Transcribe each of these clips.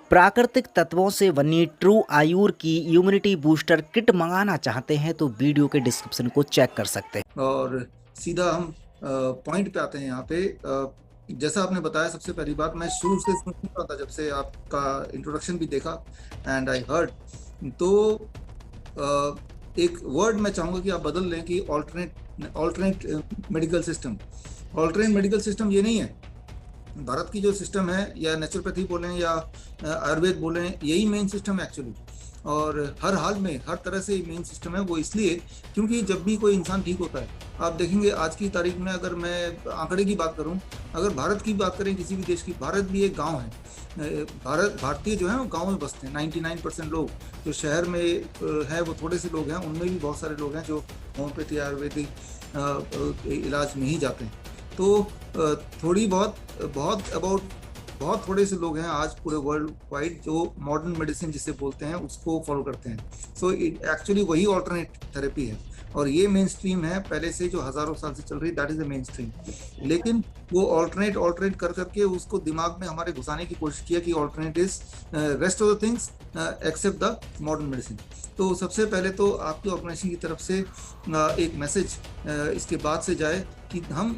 प्राकृतिक तत्वों से बनी ट्रू आयुर की इम्यूनिटी बूस्टर किट मंगाना चाहते हैं तो वीडियो के डिस्क्रिप्शन को चेक कर सकते हैं। और सीधा हम पॉइंट पे आते हैं यहाँ पे। जैसा आपने बताया, सबसे पहली बात, मैं शुरू से सुन रहा था जब से आपका इंट्रोडक्शन भी देखा एंड आई हर्ड। तो एक वर्ड मैं चाहूंगा कि आप बदल लें कि alternate alternate medical system. Alternate medical system ये नहीं है। भारत की जो सिस्टम है, या नेचुरोपैथी बोलें या आयुर्वेद बोलें, यही मेन सिस्टम है एक्चुअली। और हर हाल में हर तरह से मेन सिस्टम है वो, इसलिए क्योंकि जब भी कोई इंसान ठीक होता है, आप देखेंगे आज की तारीख में, अगर मैं आंकड़े की बात करूं, अगर भारत की बात करें किसी भी देश की, भारत भी एक गांव है। भारतीय जो है वो गांव में बसते हैं। 99% लोग जो शहर में है वो थोड़े से लोग हैं, उनमें भी बहुत सारे लोग हैं जो होम्योपैथी आयुर्वेदिक इलाज में ही जाते हैं। तो थोड़ी बहुत बहुत अबाउट बहुत थोड़े से लोग हैं आज पूरे वर्ल्ड वाइड जो मॉडर्न मेडिसिन जिसे बोलते हैं उसको फॉलो करते हैं। सो एक्चुअली वही ऑल्टरनेट थेरेपी है, और ये मेन स्ट्रीम है पहले से, जो हजारों साल से चल रही है, that is the main stream. लेकिन वो ऑल्टरनेट कर करके उसको दिमाग में हमारे घुसाने की कोशिश किया कि alternate is rest of the things except the modern medicine. तो सबसे पहले तो आपकी ऑर्गेनाइजेशन की तरफ से एक मैसेज इसके बाद से जाए कि हम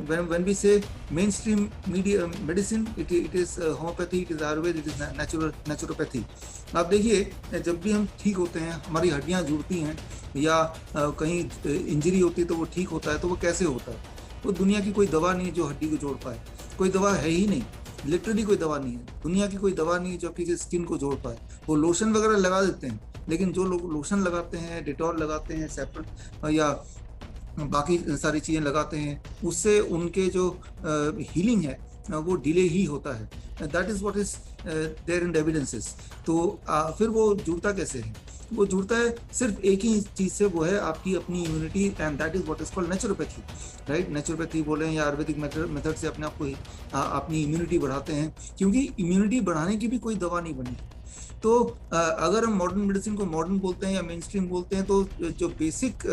व्हेन वी से main stream medicine, it is homeopathy, it is Ayurveda, it is naturopathy. आप देखिए, जब भी हम ठीक होते हैं, हमारी हड्डियां जुड़ती हैं या कहीं इंजरी होती है तो वो ठीक होता है, तो वो कैसे होता है? वो दुनिया की कोई दवा नहीं है जो हड्डी को जोड़ पाए। कोई दवा है ही नहीं, लिटरली कोई दवा नहीं है। दुनिया की कोई दवा नहीं है जो आपकी स्किन को जोड़ पाए। वो लोशन वगैरह लगा देते हैं, लेकिन जो लोग लोशन लगाते हैं, डिटॉल लगाते हैं, सेपरेट या बाकी सारी चीज़ें लगाते हैं, उससे उनके जो हीलिंग है वो डिले ही होता है। That is what is there in evidences. तो फिर वो जुड़ता कैसे है? वो जुड़ता है सिर्फ एक ही चीज से, वो है आपकी अपनी immunity, and that is what is called naturopathy. Right, naturopathy बोले या आयुर्वेदिक मेथड से अपने आप को अपनी इम्यूनिटी बढ़ाते हैं, क्योंकि इम्यूनिटी बढ़ाने की भी कोई दवा नहीं बनी। तो अगर हम मॉडर्न मेडिसिन को मॉडर्न बोलते हैं या मेन स्ट्रीम बोलते हैं, तो जो बेसिक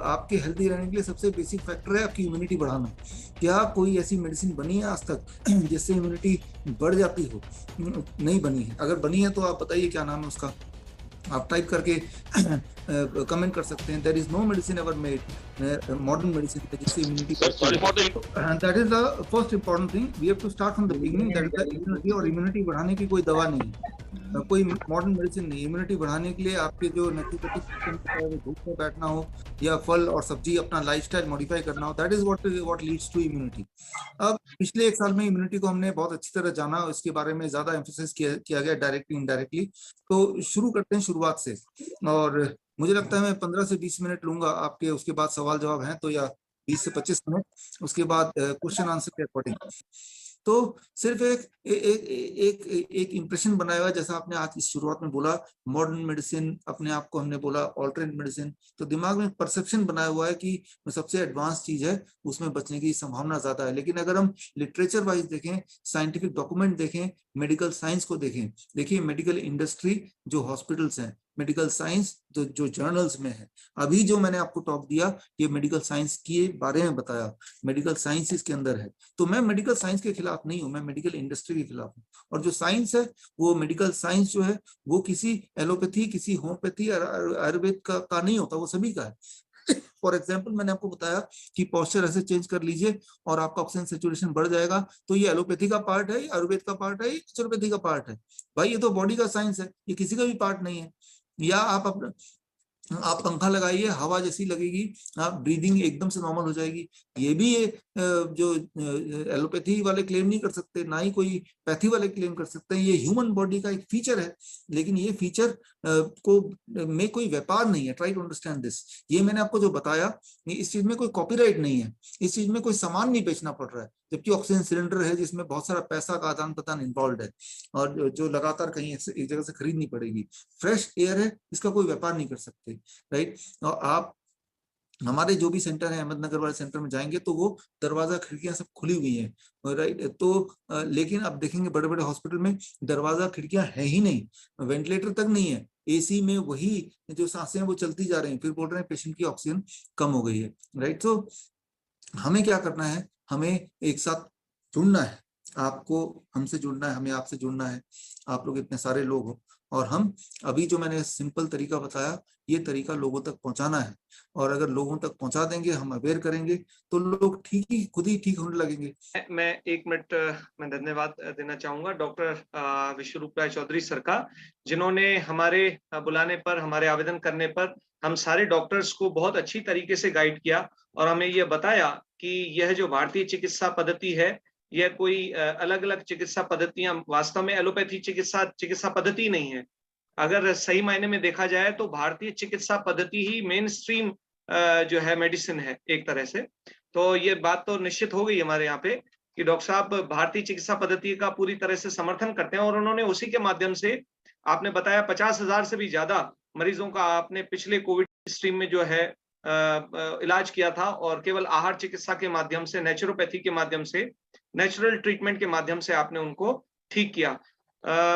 आपके हेल्दी रहने के लिए सबसे बेसिक फैक्टर है आपकी इम्यूनिटी बढ़ाना। क्या कोई ऐसी मेडिसिन बनी है आज तक जिससे इम्यूनिटी बढ़ जाती हो? नहीं बनी है। अगर बनी है तो आप बताइए क्या नाम है उसका, आप टाइप करके कमेंट कर सकते हैं। There is no medicine ever made, modern medicine, जिससे इम्यूनिटी बढ़ती है। That is the first important thing, we have to start from the beginning, that is the immunity. और इम्यूनिटी बढ़ाने की कोई दवा नहीं है, कोई मॉडर्न मेडिसिन नहीं। इम्यूनिटी बढ़ाने के लिए आपके जो नेचुरोपैथिक सिस्टम है, वो धूप में बैठना हो या फल और सब्जी अपना लाइफस्टाइल मॉडिफाई करना हो, that is what leads to immunity. अब पिछले एक साल में इम्यूनिटी को हमने बहुत अच्छी तरह जाना और इसके बारे में ज्यादा एम्फोसिस किया गया, डायरेक्टली इनडायरेक्टली। तो शुरू करते हैं शुरुआत से, और मुझे लगता है मैं 15 से 20 मिनट लूंगा आपके, उसके बाद सवाल जवाब हैं तो, या 20 से 25 मिनट, उसके बाद क्वेश्चन आंसर के अकॉर्डिंग। तो सिर्फ एक इंप्रेशन बनाया हुआ, जैसा आपने आज इस शुरुआत में बोला मॉडर्न मेडिसिन, अपने आप को हमने बोला ऑल्टरनेट मेडिसिन, तो दिमाग में परसेप्शन बनाया हुआ है कि सबसे एडवांस चीज है, उसमें बचने की संभावना ज्यादा है। लेकिन अगर हम लिटरेचर वाइज देखें, साइंटिफिक डॉक्यूमेंट देखें, मेडिकल साइंस को देखें, देखिए मेडिकल इंडस्ट्री, जो हॉस्पिटल्स हैं, मेडिकल साइंस जो जर्नल्स में है, अभी जो मैंने आपको टॉक दिया, ये मेडिकल साइंस के बारे में बताया, मेडिकल साइंस इसके अंदर है। तो मैं मेडिकल साइंस के खिलाफ नहीं हूं, मैं मेडिकल इंडस्ट्री के खिलाफ हूं। और जो साइंस है, वो मेडिकल साइंस जो है, वो किसी एलोपैथी, किसी होम्योपैथी, आयुर्वेद का नहीं होता, वो सभी का है। फॉर एग्जाम्पल, मैंने आपको बताया कि पोस्चर ऐसे चेंज कर लीजिए और आपका ऑक्सीजन सेचुरेशन बढ़ जाएगा, तो ये एलोपैथी का पार्ट है, आयुर्वेद का पार्ट है, नेचुरोपैथी का पार्ट है? भाई ये तो बॉडी का साइंस है, ये किसी का भी पार्ट नहीं है। या आप पंखा लगाइए, हवा जैसी लगेगी, आप ब्रीदिंग एकदम से नॉर्मल हो जाएगी। ये भी ये जो एलोपैथी वाले क्लेम नहीं कर सकते, ना ही कोई पैथी वाले क्लेम कर सकते हैं। ये ह्यूमन बॉडी का एक फीचर है, लेकिन ये फीचर को में कोई व्यापार नहीं है। Try to understand this. ये मैंने आपको जो बताया, इस चीज में कोई कॉपीराइट नहीं है, इस चीज में कोई सामान नहीं बेचना पड़ रहा है, जबकि ऑक्सीजन सिलेंडर है जिसमें बहुत सारा पैसा का आदान प्रदान इन्वॉल्व है, और जो लगातार कहीं एक जगह से खरीदनी पड़ेगी। फ्रेश एयर है, इसका कोई व्यापार नहीं कर सकते। राइट, और आप हमारे जो भी सेंटर है, अहमदनगर वाले सेंटर में जाएंगे तो वो दरवाजा खिड़कियां सब खुली हुई हैं। राइट, तो लेकिन अब देखेंगे बड़े बड़े हॉस्पिटल में दरवाजा खिड़कियां है ही नहीं, वेंटिलेटर तक नहीं है, एसी में वही जो सांसें हैं वो चलती जा रही हैं, फिर बोल रहे हैं पेशेंट की ऑक्सीजन कम हो गई है। राइट, तो हमें क्या करना है, हमें एक साथ जुड़ना है, आपको हमसे जुड़ना है, हमें आपसे जुड़ना है। आप लोग इतने सारे लोग हो और हम अभी जो मैंने सिंपल तरीका बताया, ये तरीका लोगों तक पहुंचाना है। और अगर लोगों तक पहुंचा देंगे, हम अवेयर करेंगे, तो लोग खुद ही ठीक होने लगेंगे। मैं 1 मिनट मैं धन्यवाद देना चाहूँगा डॉक्टर विश्वरूप राय चौधरी सर का, जिन्होंने हमारे बुलाने पर, हमारे आवेदन करने पर हम सारे डॉक्टर्स को बहुत अच्छी तरीके से गाइड किया और हमें ये बताया कि यह जो भारतीय चिकित्सा पद्धति है, यह कोई अलग-अलग चिकित्सा पद्धतियाँ वास्तव में एलोपैथी चिकित्सा पद्धति नहीं है। अगर सही मायने में देखा जाए तो भारतीय चिकित्सा पद्धति ही मेनस्ट्रीम जो है मेडिसिन है एक तरह से। तो ये बात तो निश्चित हो गई हमारे यहाँ पे कि डॉक्टर साहब भारतीय चिकित्सा पद्धति का पूरी तरह से समर्थन करते हैं और उन्होंने उसी के माध्यम से आपने बताया 50,000 से भी ज्यादा मरीजों का आपने पिछले कोविड स्ट्रीम में जो है इलाज किया था और केवल आहार चिकित्सा के माध्यम से, नेचुरोपैथी के माध्यम से, नेचुरल ट्रीटमेंट के माध्यम से आपने उनको ठीक किया।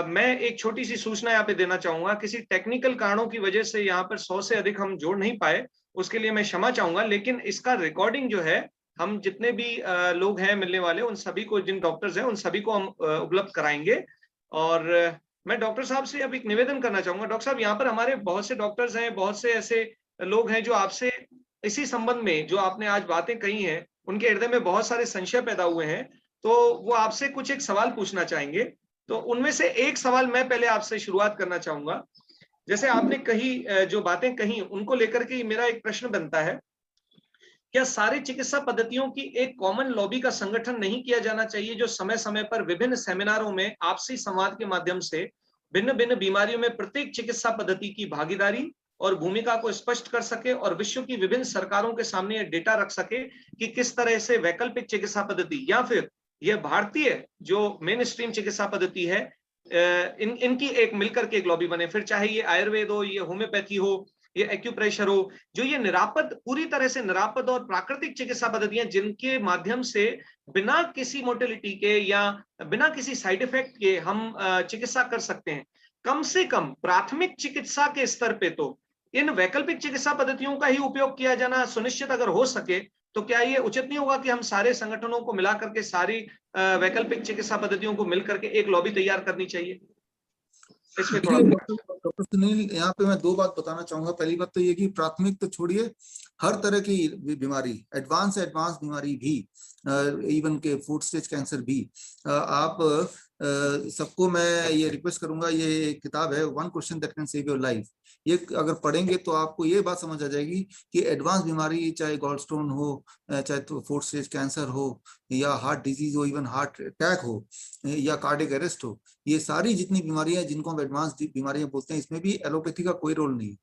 मैं एक छोटी सी सूचना यहाँ पे देना चाहूंगा, किसी टेक्निकल कारणों की वजह से यहाँ पर 100 से अधिक हम जोड़ नहीं पाए, उसके लिए मैं क्षमा चाहूंगा, लेकिन इसका रिकॉर्डिंग जो है हम जितने भी लोग हैं मिलने वाले, उन सभी को, जिन डॉक्टर्स हैं उन सभी को हम उपलब्ध कराएंगे। और मैं डॉक्टर साहब से अब एक निवेदन करना चाहूंगा। डॉक्टर साहब, यहाँ पर हमारे बहुत से डॉक्टर्स हैं, बहुत से ऐसे लोग हैं जो आपसे इसी संबंध में जो आपने आज बातें कही हैं, उनके हृदय में बहुत सारे संशय पैदा हुए हैं, तो वो आपसे कुछ एक सवाल पूछना चाहेंगे। तो उनमें से एक सवाल मैं पहले आपसे शुरुआत करना चाहूंगा। जैसे आपने कही जो बातें कही उनको लेकर के मेरा एक प्रश्न बनता है, क्या सारी चिकित्सा पद्धतियों की एक कॉमन लॉबी का संगठन नहीं किया जाना चाहिए, जो समय समय पर विभिन्न सेमिनारों में आपसी संवाद के माध्यम से भिन्न भिन्न बीमारियों में प्रत्येक चिकित्सा पद्धति की भागीदारी और भूमिका को स्पष्ट कर सके और विश्व की विभिन्न सरकारों के सामने यह डेटा रख सके कि किस तरह से वैकल्पिक चिकित्सा पद्धति या फिर यह भारतीय जो मेन स्ट्रीम चिकित्सा पद्धति है, इनकी एक मिलकर के एक लॉबी बने, फिर चाहे ये आयुर्वेद हो, ये होम्योपैथी हो, ये एक्यूप्रेशर हो, जो ये निरापद, पूरी तरह से निरापद और प्राकृतिक चिकित्सा पद्धतियां जिनके माध्यम से बिना किसी मोर्टेलिटी के या बिना किसी साइड इफेक्ट के हम चिकित्सा कर सकते हैं। कम से कम प्राथमिक चिकित्सा के स्तर पे तो इन वैकल्पिक चिकित्सा पद्धतियों का ही उपयोग किया जाना सुनिश्चित अगर हो सके, तो क्या ये उचित नहीं होगा कि हम सारे संगठनों को मिला करके सारी वैकल्पिक चिकित्सा पद्धतियों को मिलकर के एक लॉबी तैयार करनी चाहिए? इसमें थोड़ा डॉक्टर सुनील, यहाँ पे मैं 2 बात बताना चाहूंगा। पहली बात तो ये कि प्राथमिक तो छोड़िए, हर तरह की बीमारी, एडवांस बीमारी भी, इवन के फूड स्टेज कैंसर भी, आप सबको मैं ये रिक्वेस्ट करूंगा, ये किताब है one question that can save your life, ये अगर पढ़ेंगे तो आपको ये बात समझ आ जाएगी कि एडवांस बीमारी, चाहे गॉल स्टोन हो, चाहे तो फोर्थ स्टेज कैंसर हो, या हार्ट डिजीज हो, इवन हार्ट अटैक हो, या कार्डियक अरेस्ट हो, ये सारी जितनी बीमारियां जिनको हम एडवांस बीमारियां बोलते हैं, इसमें भी एलोपैथी का कोई रोल नहीं है।